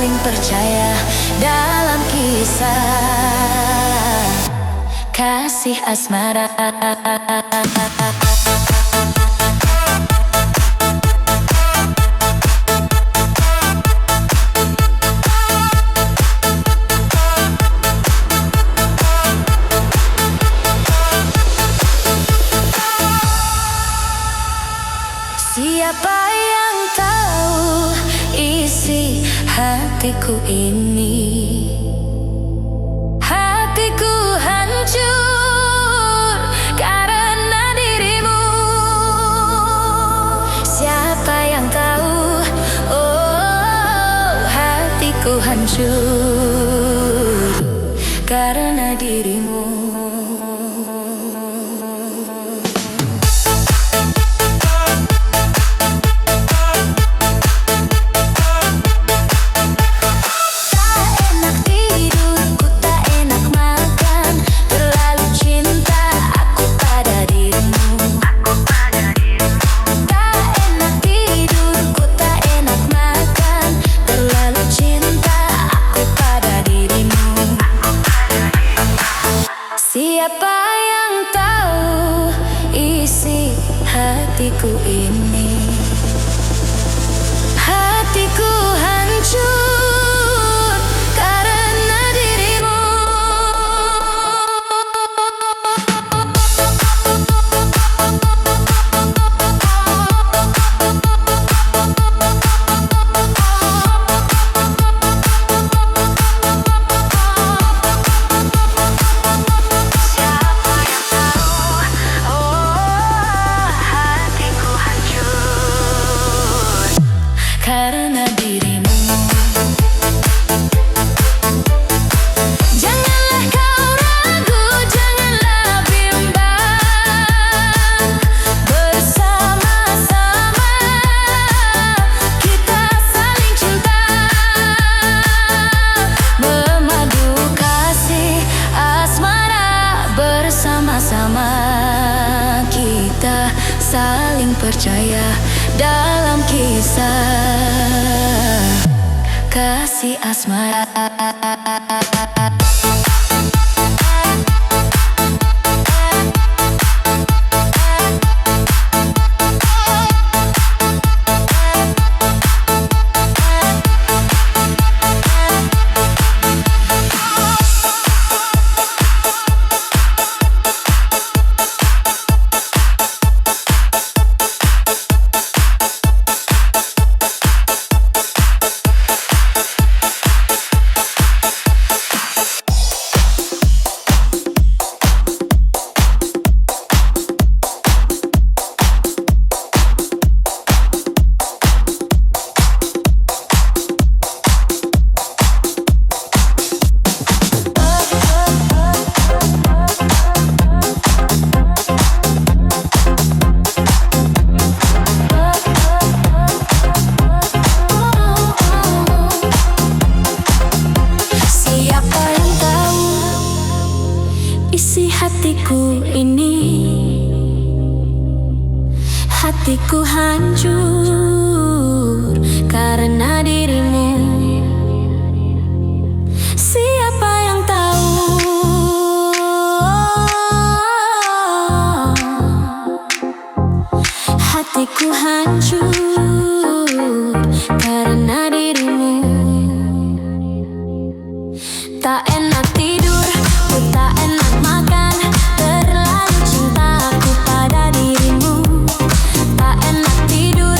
saling percaya dalam kisah kasih asmara. Siapa yang tahu isi hatiku ini? Hatiku hancur karena dirimu. Siapa yang tahu? Oh, hatiku hancur karena dirimu. Siapa yang tahu isi hatiku ini? Hatiku hancur karena dirimu. Karena dirimu. Janganlah kau ragu, janganlah bimbang. Bersama-sama kita saling cinta, memadu kasih asmara. Bersama-sama kita saling percaya dalam kisah kasih asmara. Isi hatiku ini, hatiku hancur karena dirimu. Siapa yang tahu? Hatiku hancur karena dirimu. Tak enak tidur, ku tak enak makan, terlalu cintaku pada dirimu. Tak enak tidur,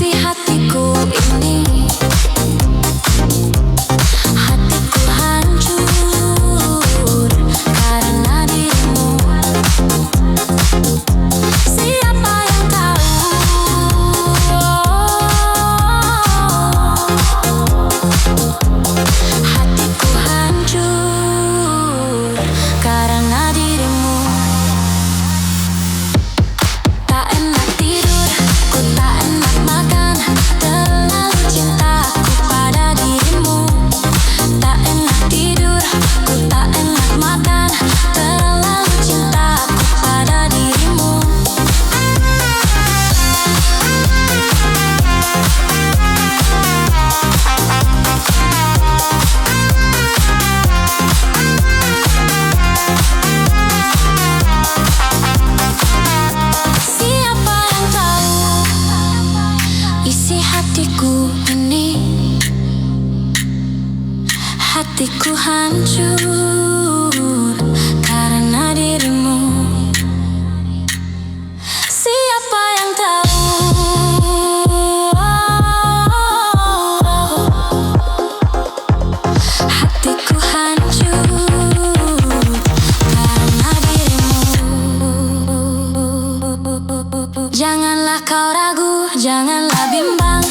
isi hatiku ini. Hatiku hancur karena dirimu. Siapa yang tahu? Hatiku hancur karena dirimu. Tak enak tidur, ku tak enak makan. Terlalu cintaku pada dirimu. Tak enak tidur, ku tak enak makan. Terlalu cintaku pada dirimu. Siapa yang tahu isi hatiku ini? Hatiku hancur karena dirimu. Siapa yang tahu? Hatiku hancur karena dirimu. Janganlah kau ragu, janganlah bimbang.